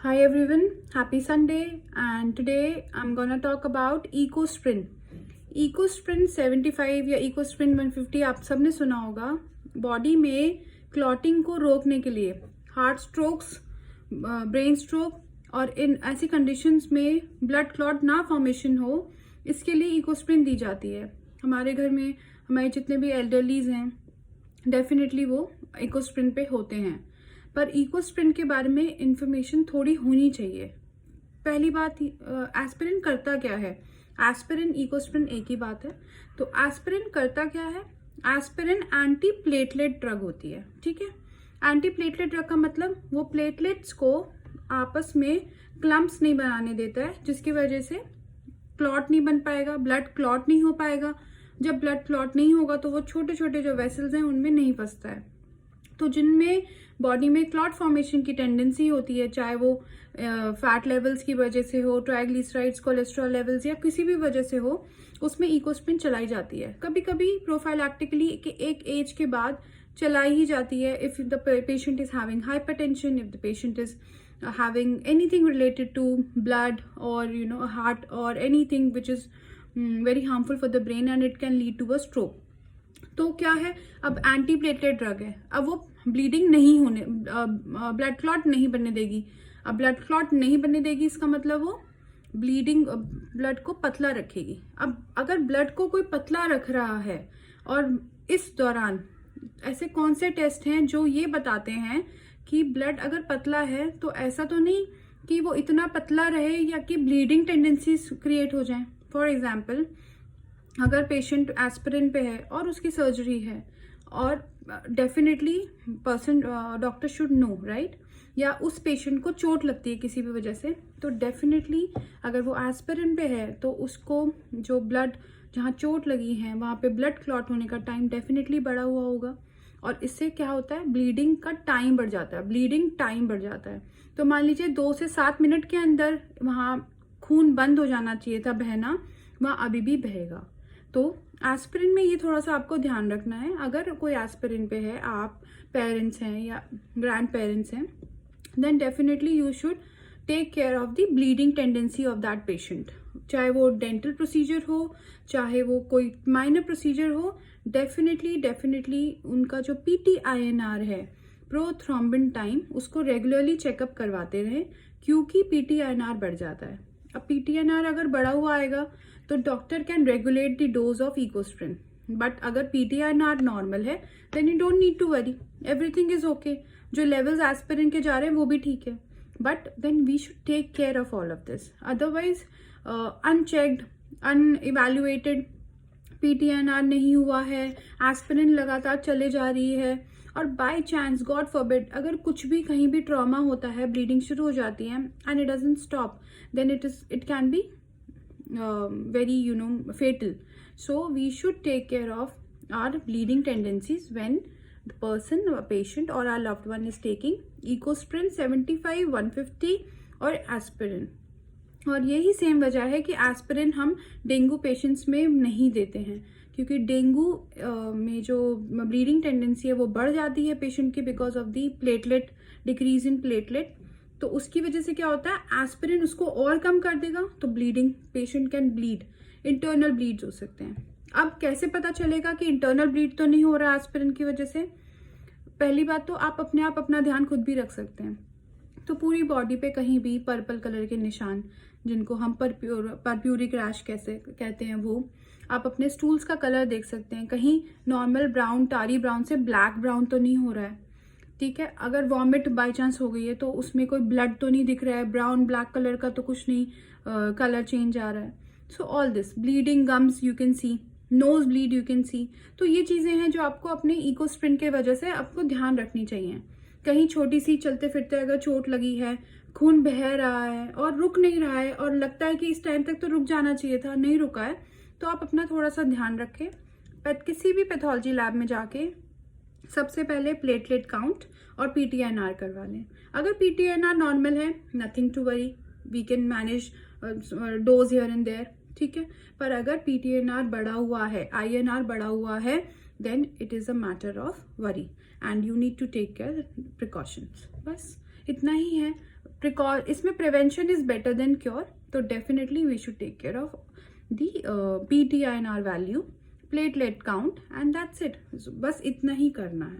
Hi everyone, happy Sunday, and today I'm gonna talk about EcoSprint. EcoSprint 75 या EcoSprint 150 आप सबने सुना होगा। बॉडी में क्लॉटिंग को रोकने के लिए, हार्ट स्ट्रोक्स, ब्रेन स्ट्रोक और इन ऐसी कंडीशंस में ब्लड क्लॉट ना फॉर्मेशन हो, इसके लिए EcoSprint दी जाती है। हमारे घर में हमारे जितने भी एल्डरलीज हैं, डेफिनेटली वो EcoSprint पे होते हैं। पर EcoSprint के बारे में इंफॉर्मेशन थोड़ी होनी चाहिए। पहली बात, एस्पिरिन करता क्या है? एस्पिरिन EcoSprint एक ही बात है। तो एस्पिरिन करता क्या है? एस्पिरिन एंटी प्लेटलेट ड्रग होती है, ठीक है। एंटी प्लेटलेट ड्रग का मतलब वो प्लेटलेट्स को आपस में क्लम्प्स नहीं बनाने देता है, जिसकी वजह से क्लॉट नहीं बन पाएगा, ब्लड क्लॉट नहीं हो पाएगा। जब ब्लड क्लॉट नहीं होगा तो वो छोटे छोटे जो वेसल्स हैं उनमें नहीं फंसता है। तो जिनमें बॉडी में क्लॉट फॉर्मेशन की टेंडेंसी होती है, चाहे वो फैट लेवल्स की वजह से हो, ट्राइग्लिसराइड्स, कोलेस्ट्रॉल लेवल्स या किसी भी वजह से हो, उसमें EcoSprint चलाई जाती है। कभी कभी प्रोफाइलैक्टिकली एक एज के बाद चलाई ही जाती है। If the patient is having hypertension, if the patient is having anything related to blood or heart or anything which is very harmful for the brain and it can lead to a stroke. तो क्या है, अब anti platelet drug है, अब वो bleeding नहीं होने, blood clot नहीं बनने देगी। अब ब्लड क्लॉट नहीं बनने देगी, इसका मतलब वो ब्लड को पतला रखेगी। अब अगर ब्लड को कोई पतला रख रहा है और इस दौरान ऐसे कौन से टेस्ट हैं जो ये बताते हैं कि ब्लड अगर पतला है तो ऐसा तो नहीं कि वो इतना पतला रहे या कि ब्लीडिंग टेंडेंसीज क्रिएट हो जाएं। फॉर एग्जाम्पल, अगर पेशेंट एस्पिरिन पे है और उसकी सर्जरी है, और definitely doctor should know, right, या उस पेशेंट को चोट लगती है किसी भी वजह से, तो डेफिनेटली अगर वो एस्पिरिन पे है तो उसको जो ब्लड, जहाँ चोट लगी है वहाँ पे ब्लड क्लॉट होने का टाइम डेफिनेटली बढ़ा हुआ होगा। और इससे क्या होता है, ब्लीडिंग का टाइम बढ़ जाता है, ब्लीडिंग टाइम बढ़ जाता है। तो मान लीजिए 2 से 7 मिनट के अंदर वहाँ खून बंद हो जाना चाहिए था बहना, वहाँ अभी भी बहेगा। तो एस्पिरिन में ये थोड़ा सा आपको ध्यान रखना है। अगर कोई एस्पिरिन पे है, आप पेरेंट्स हैं या ग्रैंड पेरेंट्स हैं, then definitely you should take care of the bleeding tendency of that patient. चाहे वो डेंटल प्रोसीजर हो, चाहे वो कोई माइनर प्रोसीजर हो, डेफिनेटली उनका जो PTINR है, प्रोथ्रोम्बिन टाइम, उसको रेगुलरली चेकअप करवाते रहे, क्योंकि PTINR बढ़ जाता है। अब PTINR अगर बढ़ा हुआ आएगा तो doctor can regulate the dose of EcoSprint, but अगर PTINR नॉर्मल है then you don't need to worry, everything is okay. जो लेवल्स एस्पिरिन के जा रहे हैं वो भी ठीक है, but then we should take care of all of this. Otherwise unchecked, unevaluated PTINR नहीं हुआ है, एस्पिरिन लगातार चले जा रही है, और बाय चांस, गॉड फॉरबिड, अगर कुछ भी कहीं भी ट्रॉमा होता है, ब्लीडिंग शुरू हो जाती है and it doesn't stop, then it can be very fatal. So we should take care of our bleeding tendencies when the person, a patient or our loved one is taking EcoSprint 75, 150 और aspirin. और यही same वजह है कि aspirin हम dengue patients में नहीं देते हैं, क्योंकि डेंगू में जो ब्लीडिंग टेंडेंसी है वो बढ़ जाती है पेशेंट की because of the platelet, decrease in platelet. तो उसकी वजह से क्या होता है, एस्पिरिन उसको और कम कर देगा, तो bleeding, patient can bleed, internal bleeds हो सकते हैं। अब कैसे पता चलेगा कि इंटरनल ब्लीड तो नहीं हो रहा एस्पिरिन की वजह से? पहली बात तो आप अपना ध्यान खुद भी रख सकते हैं। तो पूरी बॉडी पे कहीं भी पर्पल कलर के निशान, जिनको हम परप्यूरिक रैश कैसे कहते हैं, वो आप अपने स्टूल्स का कलर देख सकते हैं। कहीं नॉर्मल ब्राउन, टारी ब्राउन से ब्लैक ब्राउन तो नहीं हो रहा है, ठीक है। अगर वॉमिट बाय चांस हो गई है तो उसमें कोई ब्लड तो नहीं दिख रहा है, ब्राउन ब्लैक कलर का तो कुछ नहीं, कलर चेंज आ रहा है। So all this, bleeding gums you can see, nose bleed you can see. तो ये चीजें हैं जो आपको अपने EcoSprint के वजह से आपको ध्यान रखनी चाहिए। कहीं छोटी सी चलते फिरते अगर चोट लगी है, खून बह रहा है और रुक नहीं रहा है, और लगता है कि इस टाइम तक तो रुक जाना चाहिए था, नहीं रुका है, तो आप अपना थोड़ा सा ध्यान रखें। किसी भी पैथोलॉजी लैब में जाके सबसे पहले प्लेटलेट काउंट और PTINR करवा लें। अगर PTINR नॉर्मल है, nothing to worry, we can manage dose here and there, ठीक है। पर अगर PTINR बढ़ा हुआ है, INR बढ़ा हुआ है, then it is a matter of worry and you need to take care precautions. बस इतना ही है। इसमें prevention is better than cure, तो definitely we should take care of the PTINR value, platelet count, and that's it. बस इतना ही करना है.